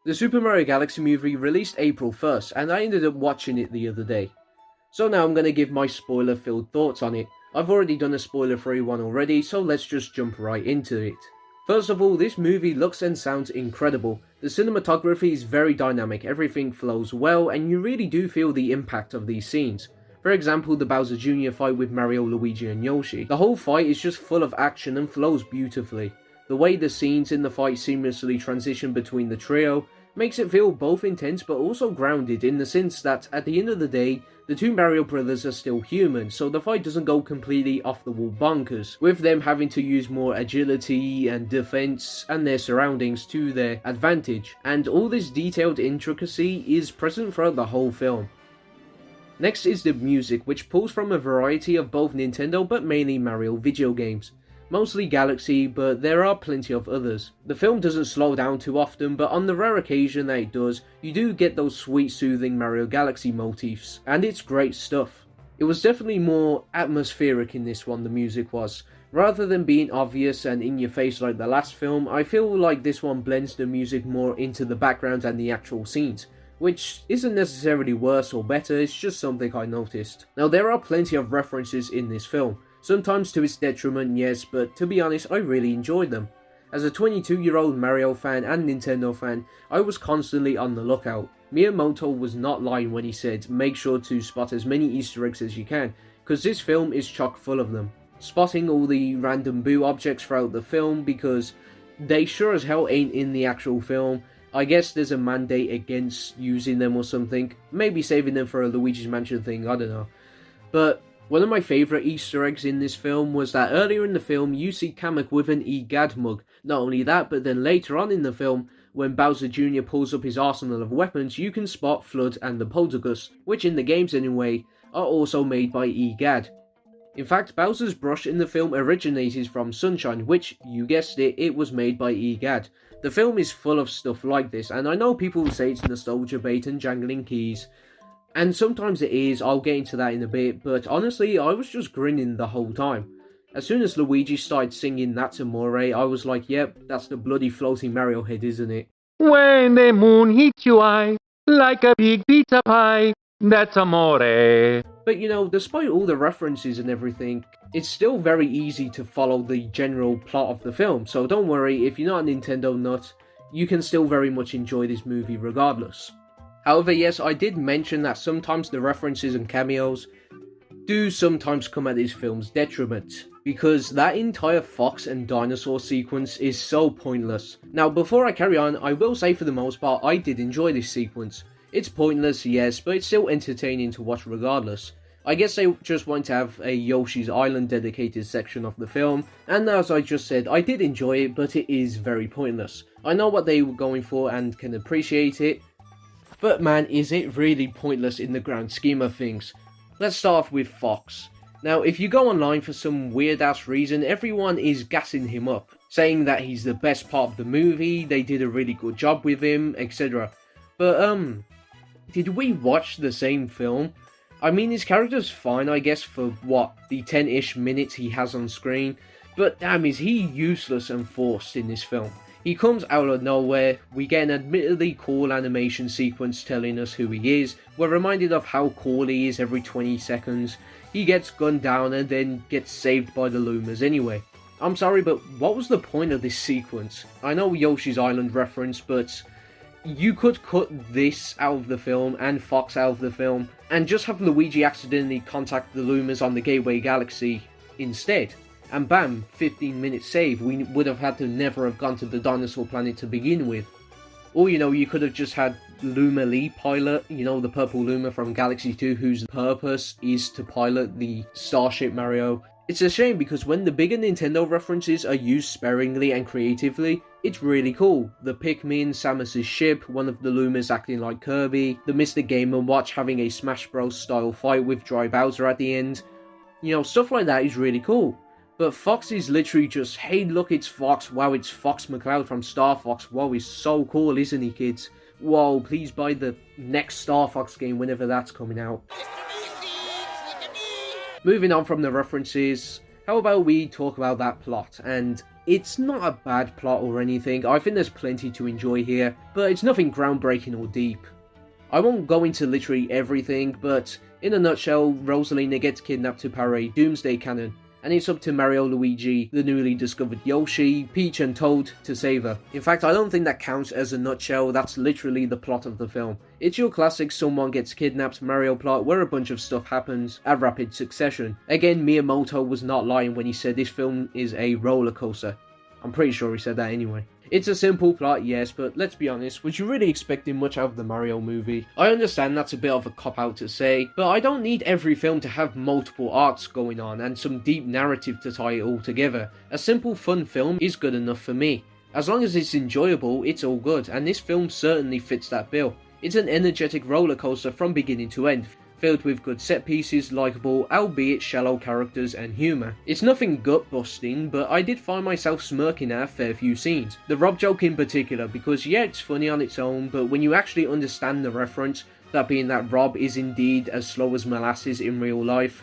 The Super Mario Galaxy movie released April 1st, and I ended up watching it the other day. So now I'm going to give my spoiler-filled thoughts on it. I've already done a spoiler-free one already, so let's just jump right into it. First of all, this movie looks and sounds incredible. The cinematography is very dynamic, everything flows well, and you really do feel the impact of these scenes. For example, the Bowser Jr. fight with Mario, Luigi and Yoshi. The whole fight is just full of action and flows beautifully. The way the scenes in the fight seamlessly transition between the trio makes it feel both intense but also grounded in the sense that at the end of the day, the two Mario brothers are still human, so the fight doesn't go completely off the wall bonkers, with them having to use more agility and defense and their surroundings to their advantage, and all this detailed intricacy is present throughout the whole film. Next is the music, which pulls from a variety of both Nintendo but mainly Mario video games. Mostly Galaxy, but there are plenty of others. The film doesn't slow down too often, but on the rare occasion that it does, you do get those sweet soothing Mario Galaxy motifs, and it's great stuff. It was definitely more atmospheric in this one, the music was. Rather than being obvious and in your face like the last film, I feel like this one blends the music more into the background and the actual scenes, which isn't necessarily worse or better, it's just something I noticed. Now there are plenty of references in this film. Sometimes to its detriment, yes, but to be honest, I really enjoyed them. As a 22-year-old Mario fan and Nintendo fan, I was constantly on the lookout. Miyamoto was not lying when he said, make sure to spot as many Easter eggs as you can, because this film is chock full of them. Spotting all the random Boo objects throughout the film, because they sure as hell ain't in the actual film. I guess there's a mandate against using them or something, maybe saving them for a Luigi's Mansion thing, I don't know. But one of my favourite Easter eggs in this film was that earlier in the film you see Kamek with an EGAD mug. Not only that, but then later on in the film, when Bowser Jr. pulls up his arsenal of weapons, you can spot Flood and the Poltergust, which in the games anyway, are also made by EGAD. In fact, Bowser's brush in the film originated from Sunshine, which, you guessed it, it was made by EGAD. The film is full of stuff like this, and I know people will say it's nostalgia bait and jangling keys, and sometimes it is, I'll get into that in a bit, but honestly, I was just grinning the whole time. As soon as Luigi started singing That's Amore, I was like, yep, that's the bloody floating Mario head, isn't it? When the moon hits your eye, like a big pizza pie, that's amore. But you know, despite all the references and everything, it's still very easy to follow the general plot of the film, so don't worry, if you're not a Nintendo nut, you can still very much enjoy this movie regardless. However, yes, I did mention that sometimes the references and cameos do sometimes come at this film's detriment, because that entire fox and dinosaur sequence is so pointless. Now, before I carry on, I will say for the most part, I did enjoy this sequence. It's pointless, yes, but it's still entertaining to watch regardless. I guess they just want to have a Yoshi's Island dedicated section of the film, and as I just said, I did enjoy it, but it is very pointless. I know what they were going for and can appreciate it, but man, is it really pointless in the grand scheme of things. Let's start off with Fox. Now, if you go online for some weird-ass reason, everyone is gassing him up, saying that he's the best part of the movie, they did a really good job with him, etc. But, did we watch the same film? I mean, his character's fine, I guess, for what, the 10-ish minutes he has on screen, but damn, is he useless and forced in this film. He comes out of nowhere, we get an admittedly cool animation sequence telling us who he is, we're reminded of how cool he is every 20 seconds, he gets gunned down and then gets saved by the Lumas anyway. I'm sorry, but what was the point of this sequence? I know Yoshi's Island reference, but you could cut this out of the film and Fox out of the film, and just have Luigi accidentally contact the Lumas on the Gateway Galaxy instead. And bam, 15 minutes save, we would have had to never have gone to the dinosaur planet to begin with. Or, you know, you could have just had Luma Lee pilot, you know, the purple Luma from Galaxy 2, whose purpose is to pilot the Starship Mario. It's a shame because when the bigger Nintendo references are used sparingly and creatively, it's really cool. The Pikmin, Samus' ship, one of the Lumas acting like Kirby, the Mr. Game & Watch having a Smash Bros style fight with Dry Bowser at the end. You know, stuff like that is really cool. But Fox is literally just, hey look, it's Fox, wow, it's Fox McCloud from Star Fox, wow, he's so cool, isn't he, kids? Whoa, please buy the next Star Fox game whenever that's coming out. Moving on from the references, how about we talk about that plot, and it's not a bad plot or anything. I think there's plenty to enjoy here, but it's nothing groundbreaking or deep. I won't go into literally everything, but in a nutshell, Rosalina gets kidnapped to parade Doomsday Cannon, and it's up to Mario, Luigi, the newly discovered Yoshi, Peach and Toad to save her. In fact, I don't think that counts as a nutshell, that's literally the plot of the film. It's your classic someone gets kidnapped Mario plot where a bunch of stuff happens at rapid succession. Again, Miyamoto was not lying when he said this film is a roller coaster. I'm pretty sure he said that anyway. It's a simple plot, yes, but let's be honest, was you really expecting much out of the Mario movie? I understand that's a bit of a cop-out to say, but I don't need every film to have multiple arcs going on and some deep narrative to tie it all together. A simple fun film is good enough for me. As long as it's enjoyable, it's all good, and this film certainly fits that bill. It's an energetic roller coaster from beginning to end, filled with good set pieces, likeable, albeit shallow characters and humour. It's nothing gut busting, but I did find myself smirking at a fair few scenes. The Rob joke in particular, because yeah, it's funny on its own, but when you actually understand the reference, that being that Rob is indeed as slow as molasses in real life,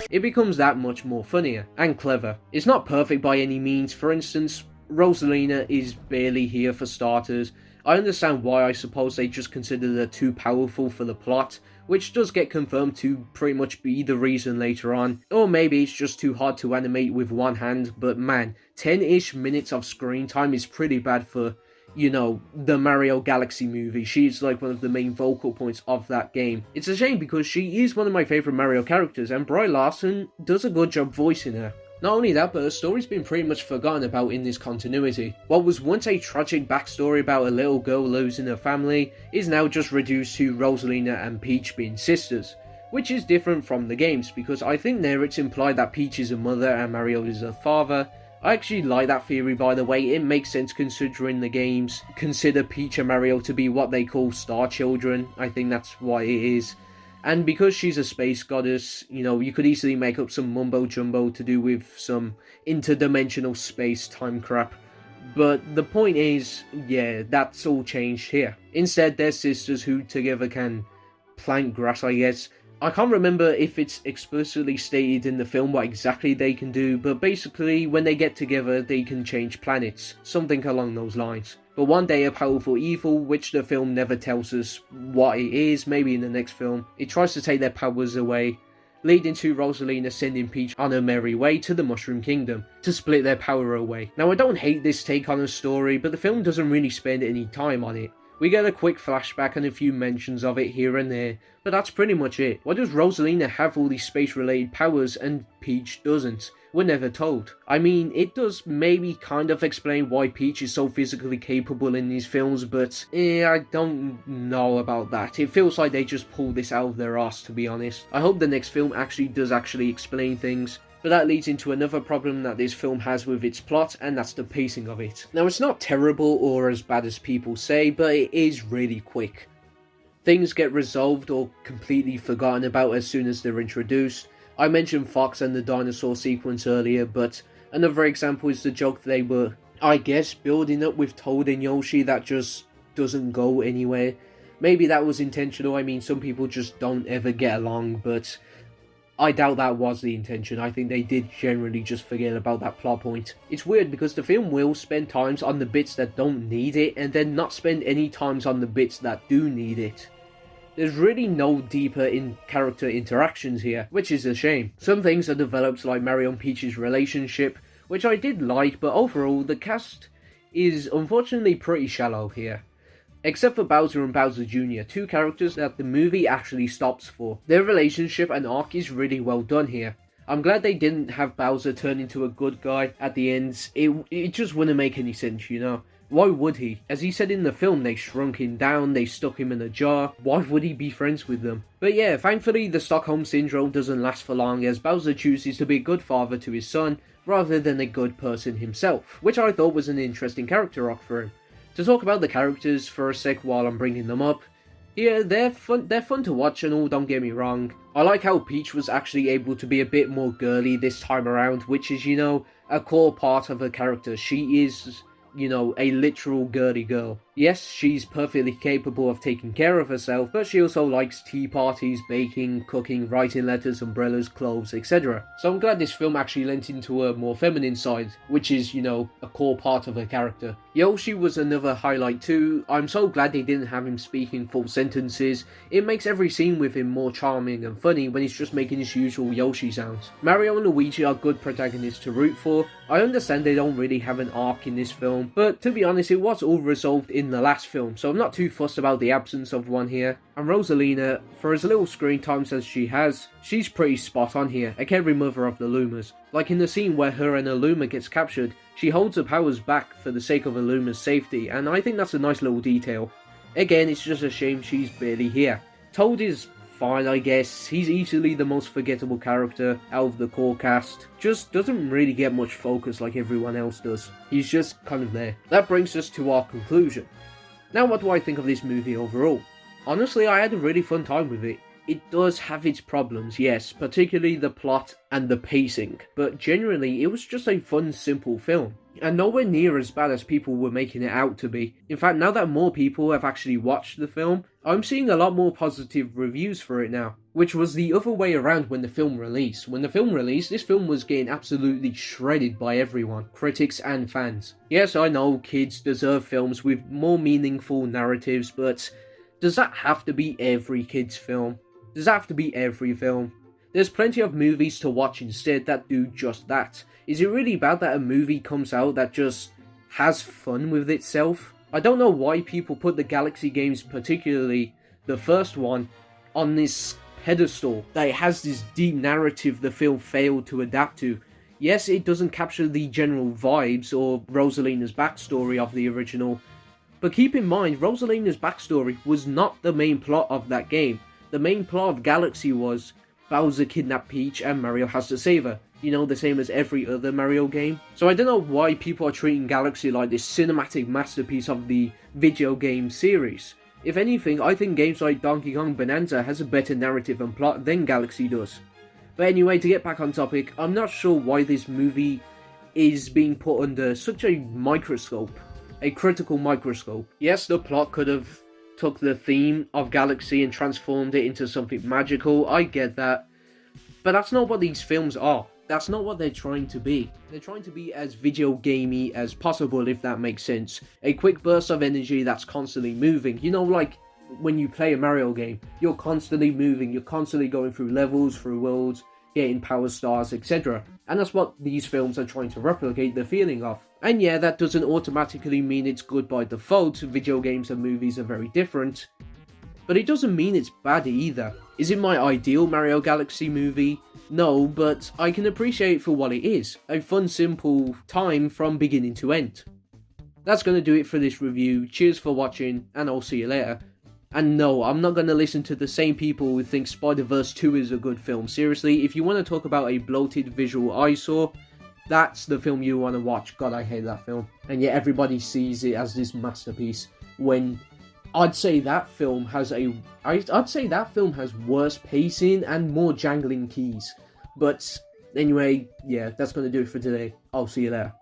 it becomes that much more funnier and clever. It's not perfect by any means. For instance, Rosalina is barely here for starters. I understand why. I suppose they just considered her too powerful for the plot, which does get confirmed to pretty much be the reason later on. Or maybe it's just too hard to animate with one hand, but man, 10-ish minutes of screen time is pretty bad for, you know, the Mario Galaxy movie. She's like one of the main vocal points of that game. It's a shame because she is one of my favourite Mario characters and Brie Larson does a good job voicing her. Not only that, but her story's been pretty much forgotten about in this continuity. What was once a tragic backstory about a little girl losing her family is now just reduced to Rosalina and Peach being sisters, which is different from the games because I think there it's implied that Peach is a mother and Mario is a father. I actually like that theory, by the way. It makes sense considering the games consider Peach and Mario to be what they call star children. I think that's what it is. And because she's a space goddess, you know, you could easily make up some mumbo jumbo to do with some interdimensional space-time crap. But the point is, yeah, that's all changed here. Instead, they're sisters who together can plant grass, I guess. I can't remember if it's explicitly stated in the film what exactly they can do, but basically when they get together they can change planets, something along those lines. But one day a powerful evil, which the film never tells us what it is, maybe in the next film, it tries to take their powers away, leading to Rosalina sending Peach on her merry way to the Mushroom Kingdom to split their power away. Now I don't hate this take on a story, but the film doesn't really spend any time on it. We get a quick flashback and a few mentions of it here and there, but that's pretty much it. Why does Rosalina have all these space-related powers and Peach doesn't? We're never told. I mean, it does maybe kind of explain why Peach is so physically capable in these films, but I don't know about that. It feels like they just pulled this out of their arse, to be honest. I hope the next film does explain things. But that leads into another problem that this film has with its plot, and that's the pacing of it. Now, it's not terrible or as bad as people say, but it is really quick. Things get resolved or completely forgotten about as soon as they're introduced. I mentioned Fox and the dinosaur sequence earlier, but another example is the joke they were, I guess, building up with Toad and Yoshi that just doesn't go anywhere. Maybe that was intentional. I mean, some people just don't ever get along, but I doubt that was the intention. I think they did generally just forget about that plot point. It's weird because the film will spend times on the bits that don't need it and then not spend any times on the bits that do need it. There's really no deeper character interactions here, which is a shame. Some things are developed like Mario and Peach's relationship, which I did like, but overall the cast is unfortunately pretty shallow here. Except for Bowser and Bowser Jr., two characters that the movie actually stops for. Their relationship and arc is really well done here. I'm glad they didn't have Bowser turn into a good guy at the end. It just wouldn't make any sense, you know? Why would he? As he said in the film, they shrunk him down, they stuck him in a jar. Why would he be friends with them? But yeah, thankfully the Stockholm Syndrome doesn't last for long as Bowser chooses to be a good father to his son rather than a good person himself, which I thought was an interesting character arc for him. To talk about the characters for a sec while I'm bringing them up, yeah, they're fun to watch and all, don't get me wrong. I like how Peach was actually able to be a bit more girly this time around, which is, you know, a core part of her character. She is, you know, a literal girly girl. Yes, she's perfectly capable of taking care of herself, but she also likes tea parties, baking, cooking, writing letters, umbrellas, clothes, etc. So I'm glad this film actually lent into a more feminine side, which is, you know, a core part of her character. Yoshi was another highlight too. I'm so glad they didn't have him speaking full sentences. It makes every scene with him more charming and funny when he's just making his usual Yoshi sounds. Mario and Luigi are good protagonists to root for. I understand they don't really have an arc in this film, but to be honest, it was all resolved in the last film, so I'm not too fussed about the absence of one here. And Rosalina, for as little screen time as she has, she's pretty spot on here, like every mother of the Lumas. Like in the scene where her and Illuma gets captured, she holds her powers back for the sake of Illuma's safety, and I think that's a nice little detail. Again, it's just a shame she's barely here. Toad is fine, I guess. He's easily the most forgettable character out of the core cast. Just doesn't really get much focus like everyone else does. He's just kind of there. That brings us to our conclusion. Now, what do I think of this movie overall? Honestly, I had a really fun time with it. It does have its problems, yes, particularly the plot and the pacing, but generally it was just a fun, simple film, and nowhere near as bad as people were making it out to be. In fact, now that more people have actually watched the film, I'm seeing a lot more positive reviews for it now, which was the other way around when the film released. When the film released, this film was getting absolutely shredded by everyone, critics and fans. Yes, I know kids deserve films with more meaningful narratives, but does that have to be every kid's film? Does that have to be every film? There's plenty of movies to watch instead that do just that. Is it really bad that a movie comes out that just has fun with itself? I don't know why people put the Galaxy games, particularly the first one, on this pedestal that it has this deep narrative the film failed to adapt to. Yes, it doesn't capture the general vibes or Rosalina's backstory of the original, but keep in mind, Rosalina's backstory was not the main plot of that game. The main plot of Galaxy was Bowser kidnapped Peach and Mario has to save her. You know, the same as every other Mario game. So I don't know why people are treating Galaxy like this cinematic masterpiece of the video game series. If anything, I think games like Donkey Kong Bonanza has a better narrative and plot than Galaxy does. But anyway, to get back on topic, I'm not sure why this movie is being put under such a microscope. A critical microscope. Yes, the plot could have took the theme of Galaxy and transformed it into something magical, I get that. But that's not what these films are. That's not what they're trying to be. They're trying to be as video gamey as possible, if that makes sense. A quick burst of energy that's constantly moving. You know, like when you play a Mario game, you're constantly moving, you're constantly going through levels, through worlds, getting power stars, etc. And that's what these films are trying to replicate the feeling of. And yeah, that doesn't automatically mean it's good by default. Video games and movies are very different. But it doesn't mean it's bad either. Is it my ideal Mario Galaxy movie? No, but I can appreciate it for what it is. A fun, simple time from beginning to end. That's going to do it for this review. Cheers for watching, and I'll see you later. And no, I'm not going to listen to the same people who think Spider-Verse 2 is a good film. Seriously, if you want to talk about a bloated visual eyesore, that's the film you want to watch. God, I hate that film. And yet everybody sees it as this masterpiece, when I'd say that film has worse pacing and more jangling keys. But anyway, yeah, that's going to do it for today. I'll see you there.